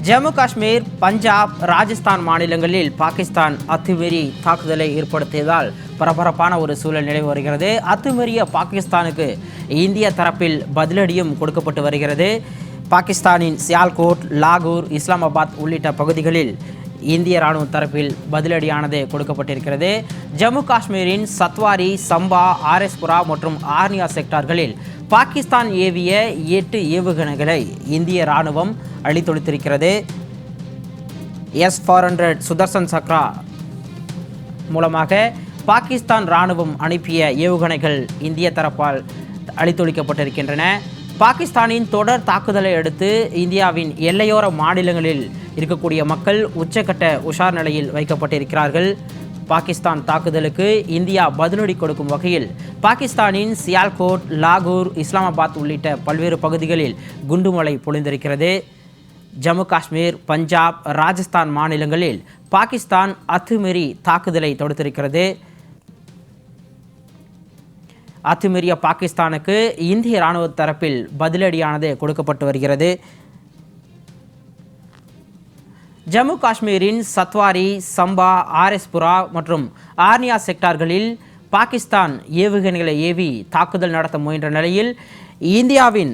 ஜம்மு காஷ்மீர், பஞ்சாப், ராஜஸ்தான் மாநிலங்களில் பாகிஸ்தான் அத்துமீறி தாக்குதலை ஏற்படுத்தியதால் பரபரப்பான ஒரு சூழல் நிலவி வருகிறது. அத்துமீறிய பாகிஸ்தானுக்கு இந்திய தரப்பில் பதிலடியும் கொடுக்கப்பட்டு வருகிறது. பாகிஸ்தானின் சியால்கோட், லாகூர், இஸ்லாமாபாத் உள்ளிட்ட பகுதிகளில் இந்திய ராணுவ தரப்பில் பதிலடியானது கொடுக்கப்பட்டிருக்கிறது. ஜம்மு காஷ்மீரின் சத்வாரி, சம்பா, ஆர்எஸ்புரா மற்றும் ஆர்னியா செக்டார்களில் பாகிஸ்தான் ஏவிய 8 ஏவுகணைகளை இந்திய ராணுவம் அழித்தொழித்திருக்கிறது. S-400 சுதர்சன் சக்ரா மூலமாக பாகிஸ்தான் ராணுவம் அனுப்பிய ஏவுகணைகள் இந்திய தரப்பால் அழித்தொழிக்கப்பட்டிருக்கின்றன. பாகிஸ்தானின் தொடர் தாக்குதலை அடுத்து இந்தியாவின் எல்லையோர மாநிலங்களில் இருக்கக்கூடிய மக்கள் உச்சக்கட்ட உஷார் நிலையில் வைக்கப்பட்டிருக்கிறார்கள். பாகிஸ்தான் தாக்குதலுக்கு இந்தியா பதிலடி கொடுக்கும் வகையில் பாகிஸ்தானின் சியால்கோட், லாகூர், இஸ்லாமாபாத் உள்ளிட்ட பல்வேறு பகுதிகளில் குண்டுமழை பொழிந்திருக்கிறது. ஜம்மு காஷ்மீர், பஞ்சாப், ராஜஸ்தான் மாநிலங்களில் பாகிஸ்தான் அத்துமீறி தாக்குதலை தொடுத்திருக்கிறது. அத்துமீறிய பாகிஸ்தானுக்கு இந்திய இராணுவ தரப்பில் பதிலடியானது கொடுக்கப்பட்டு வருகிறது. ஜம்மு காஷ்மீரின் சத்வாரி, சம்பா, ஆர்எஸ்புரா மற்றும் ஆர்னியா செக்டார்களில் பாகிஸ்தான் ஏவுகணைகளை ஏவி தாக்குதல் நடத்த முயன்ற நிலையில் இந்தியாவின்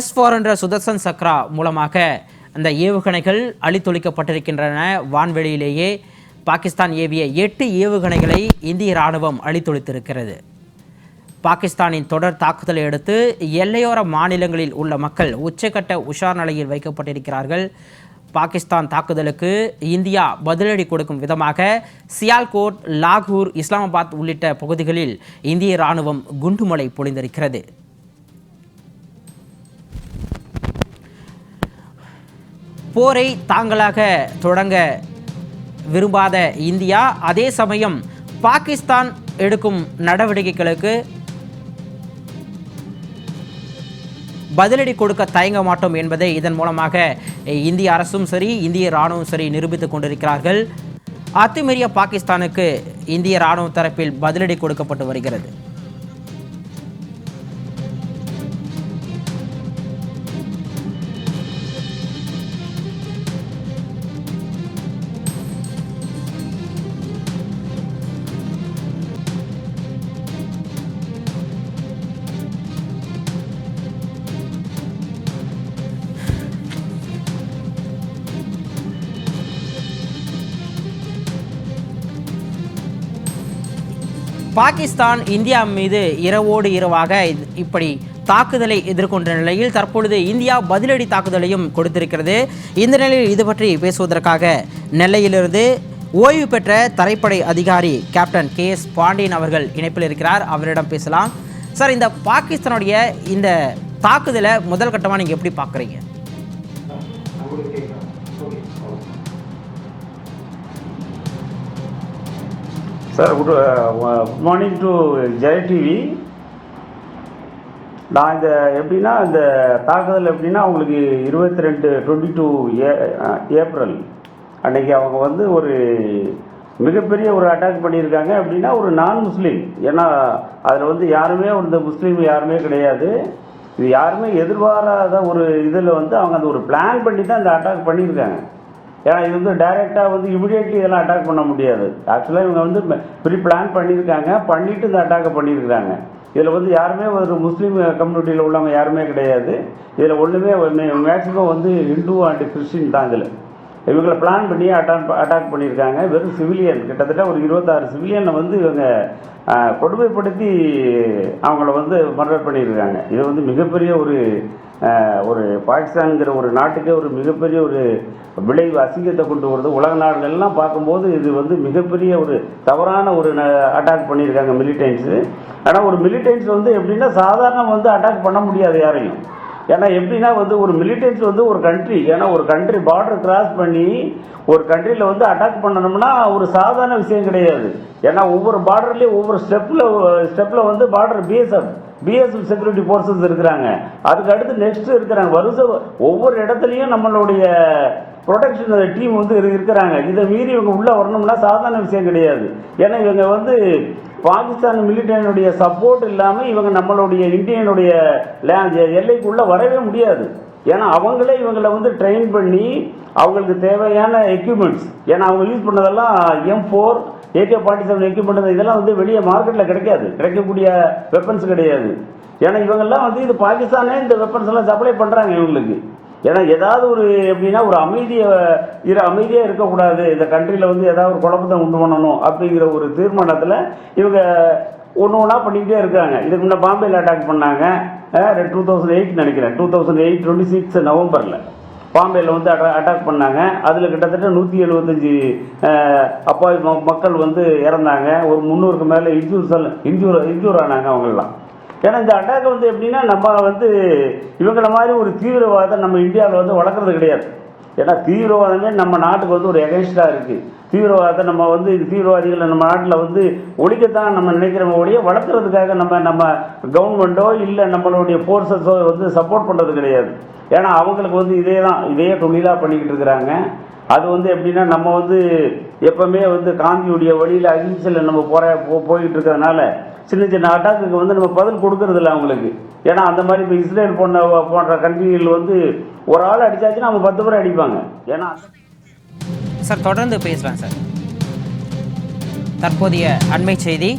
S-400 சுதர்சன் சக்ரா மூலமாக அந்த ஏவுகணைகள் அழித்தொழிக்கப்பட்டிருக்கின்றன. வான்வெளியிலேயே பாகிஸ்தான் ஏவிய 8 ஏவுகணைகளை இந்திய இராணுவம் அழித்தொழித்திருக்கிறது. பாகிஸ்தானின் தொடர் தாக்குதலை அடுத்து எல்லையோர மாநிலங்களில் உள்ள மக்கள் உச்சக்கட்ட உஷார் நிலையில் வைக்கப்பட்டிருக்கிறார்கள். பாகிஸ்தான் தாக்குதலுக்கு இந்தியா பதிலடி கொடுக்கும் விதமாக சியால்கோட், லாகூர், இஸ்லாமாபாத் உள்ளிட்ட பகுதிகளில் இந்திய இராணுவம் குண்டுமழை பொழிந்திருக்கிறது. போரை தாங்களாக தொடங்க விரும்பாத இந்தியா அதே சமயம் பாகிஸ்தான் எடுக்கும் நடவடிக்கைகளுக்கு பதிலடி கொடுக்க தயங்க மாட்டோம் என்பதை இதன் மூலமாக இந்திய அரசும் சரி, இந்திய இராணுவம் சரி நிரூபித்துக் கொண்டிருக்கிறார்கள். அத்துமீறிய பாகிஸ்தானுக்கு இந்திய இராணுவ தரப்பில் பதிலடி கொடுக்கப்பட்டு வருகிறது. பாகிஸ்தான் இந்தியா மீது இரவோடு இரவாக இப்படி தாக்குதலை எதிர்கொண்ட நிலையில் தற்பொழுது இந்தியா பதிலடி தாக்குதலையும் கொடுத்திருக்கிறது. இந்த நிலையில் இது பற்றி பேசுவதற்காக நெல்லையிலிருந்து ஓய்வு பெற்ற தரைப்படை அதிகாரி கேப்டன் KS பாண்டியன் அவர்கள் இணைப்பில் இருக்கிறார். அவரிடம் பேசலாம். சார், இந்த பாகிஸ்தானுடைய இந்த தாக்குதலை முதல் கட்டமாக நீங்கள் எப்படி பார்க்குறீங்க? சார், குட் மார்னிங் டு ஜெய டிவி. நான் இந்த எப்படின்னா இந்த தாக்குதல் எப்படின்னா உங்களுக்கு 22 ஏப்ரல் அன்னைக்கு அவங்க வந்து ஒரு மிகப்பெரிய ஒரு அட்டாக் பண்ணியிருக்காங்க. எப்படின்னா ஒரு நான் முஸ்லீம், ஏன்னா அதில் வந்து யாருமே இந்த முஸ்லீம் யாருமே கிடையாது. இது யாருமே எதிர்பாராத ஒரு இதில் வந்து அவங்க அந்த ஒரு பிளான் பண்ணி தான் இந்த அட்டாக் பண்ணியிருக்காங்க. ஏன்னா இது வந்து டைரெக்டாக வந்து இமிடியேட்லி இதெல்லாம் அட்டாக் பண்ண முடியாது. ஆக்சுவலாக இவங்க வந்து ப்ரீ பிளான் பண்ணியிருக்காங்க, பண்ணிவிட்டு இந்த அட்டாக்கை பண்ணியிருக்காங்க. இதில் வந்து யாருமே ஒரு முஸ்லீம் கம்யூனிட்டியில் உள்ளவங்க யாருமே கிடையாது. இதில் ஒன்றுமே மேக்ஸிமம் வந்து ஹிந்து அண்ட் கிறிஸ்டின் தான். இதில் இவங்களை பிளான் பண்ணி அட்டாக் பண்ணியிருக்காங்க. வெறும் சிவிலியன், கிட்டத்தட்ட ஒரு 26 சிவிலியனை வந்து இவங்க கொடுமைப்படுத்தி அவங்கள வந்து மர்டர் பண்ணியிருக்காங்க. இது வந்து மிகப்பெரிய ஒரு பாகிஸ்தான்கிற ஒரு நாட்டுக்கே ஒரு மிகப்பெரிய ஒரு விளைவு, அசிங்கத்தை கொண்டு வருது. உலக நாடுகள்லாம் பார்க்கும்போது இது வந்து மிகப்பெரிய ஒரு தவறான ஒரு அட்டாக் பண்ணியிருக்காங்க மிலிட்டன்ஸு. ஆனால் ஒரு மிலிட்டன்ஸ் வந்து எப்படின்னா சாதாரண வந்து அட்டாக் பண்ண முடியாது யாரையும். ஏன்னா எப்படின்னா வந்து ஒரு மிலிட்டன்ஸ் வந்து ஒரு கண்ட்ரி, ஏன்னா ஒரு கண்ட்ரி பார்டர் கிராஸ் பண்ணி ஒரு கண்ட்ரியில் வந்து அட்டாக் பண்ணணும்னா ஒரு சாதாரண விஷயம் கிடையாது. ஏன்னா ஒவ்வொரு பார்டர்லேயும் ஒவ்வொரு ஸ்டெப்பில் வந்து பார்டர் பிஎஸ்எஃப் செக்யூரிட்டி ஃபோர்ஸஸ் இருக்கிறாங்க. அதுக்கு அடுத்து நெக்ஸ்ட் இருக்கிறாங்க. வருஷம் ஒவ்வொரு இடத்துலையும் நம்மளுடைய ப்ரொடெக்ஷன் டீம் வந்து இருக்கிறாங்க. இதை மீறி இவங்க உள்ளே வரணும்னா சாதாரண விஷயம் கிடையாது. ஏன்னா இவங்க வந்து பாகிஸ்தான் மிலிட்டரியினுடைய சப்போர்ட் இல்லாமல் இவங்க நம்மளுடைய இந்தியனுடைய எல்லைக்குள்ளே வரவே முடியாது. ஏன்னா அவங்களே இவங்களை வந்து ட்ரெயின் பண்ணி அவங்களுக்கு தேவையான எக்யூப்மெண்ட்ஸ், ஏன்னா அவங்க யூஸ் பண்ணதெல்லாம் M4 AK-47 எக்யூப்மெண்ட், இதெல்லாம் வந்து வெளியே மார்க்கெட்டில் கிடைக்கக்கூடிய வெப்பன்ஸ் கிடையாது. ஏன்னா இவங்கெல்லாம் வந்து இது பாகிஸ்தானே இந்த வெப்பன்ஸ் எல்லாம் சப்ளை பண்ணுறாங்க இவங்களுக்கு. ஏன்னா ஏதாவது ஒரு எப்படின்னா ஒரு அமைதியாக இருக்கக்கூடாது, இந்த கண்ட்ரியில் வந்து ஏதாவது ஒரு குழப்பத்தை உண்டு பண்ணணும் அப்படிங்கிற ஒரு தீர்மானத்தில் இவங்க ஒன்று ஒன்றா பண்ணிக்கிட்டே இருக்காங்க. இதுக்கு முன்னே பாம்பேயில் அட்டாக் பண்ணாங்க 2008 நினைக்கிறேன், 2008 26 நவம்பரில் பாம்பேயில் வந்து அட்டாக் பண்ணாங்க. அதில் கிட்டத்தட்ட 175 அப்பாவி மக்கள் வந்து இறந்தாங்க. ஒரு 300க்கு மேலே இன்ஜூர் ஆனாங்க அவங்கெல்லாம். ஏன்னா இந்த அட்டாக் வந்து எப்படின்னா நம்ம வந்து இவங்கள மாதிரி ஒரு தீவிரவாதம் நம்ம இந்தியாவில் வந்து வளர்க்குறது கிடையாது. ஏன்னா தீவிரவாதமே நம்ம நாட்டுக்கு வந்து ஒரு எகென்ஸ்டாக இருக்குது. தீவிரவாதத்தை நம்ம வந்து தீவிரவாதிகளை நம்ம நாட்டில் வந்து ஒழிக்கத்தான் நம்ம நினைக்கிறவங்க ஒழிய வளர்க்குறதுக்காக நம்ம கவர்மெண்ட்டோ இல்லை நம்மளுடைய ஃபோர்ஸஸோ வந்து சப்போர்ட் பண்ணுறது கிடையாது. ஏன்னா அவங்களுக்கு வந்து இதையே தொழிலாக பண்ணிக்கிட்டு இருக்கிறாங்க. அது வந்து எப்படின்னா நம்ம வந்து எப்பவுமே வந்து காந்தியுடைய வழியில் அகிம்சையில் நம்ம போய்கிட்டு இருக்கிறதுனால சின்ன சின்ன அட்டாக்குக்கு வந்து நம்ம பதில் கொடுக்கறது இல்லை அவங்களுக்கு. ஏன்னா அந்த மாதிரி இப்போ இஸ்ரேல் போன்ற கண்ட்ரிகள் வந்து ஒரு ஆள் அடித்தாச்சுன்னா அவங்க 10 பேர் அடிப்பாங்க. ஏன்னா சார் தொடர்ந்து பேசலாம் சார். தற்போதைய அண்மை செய்தி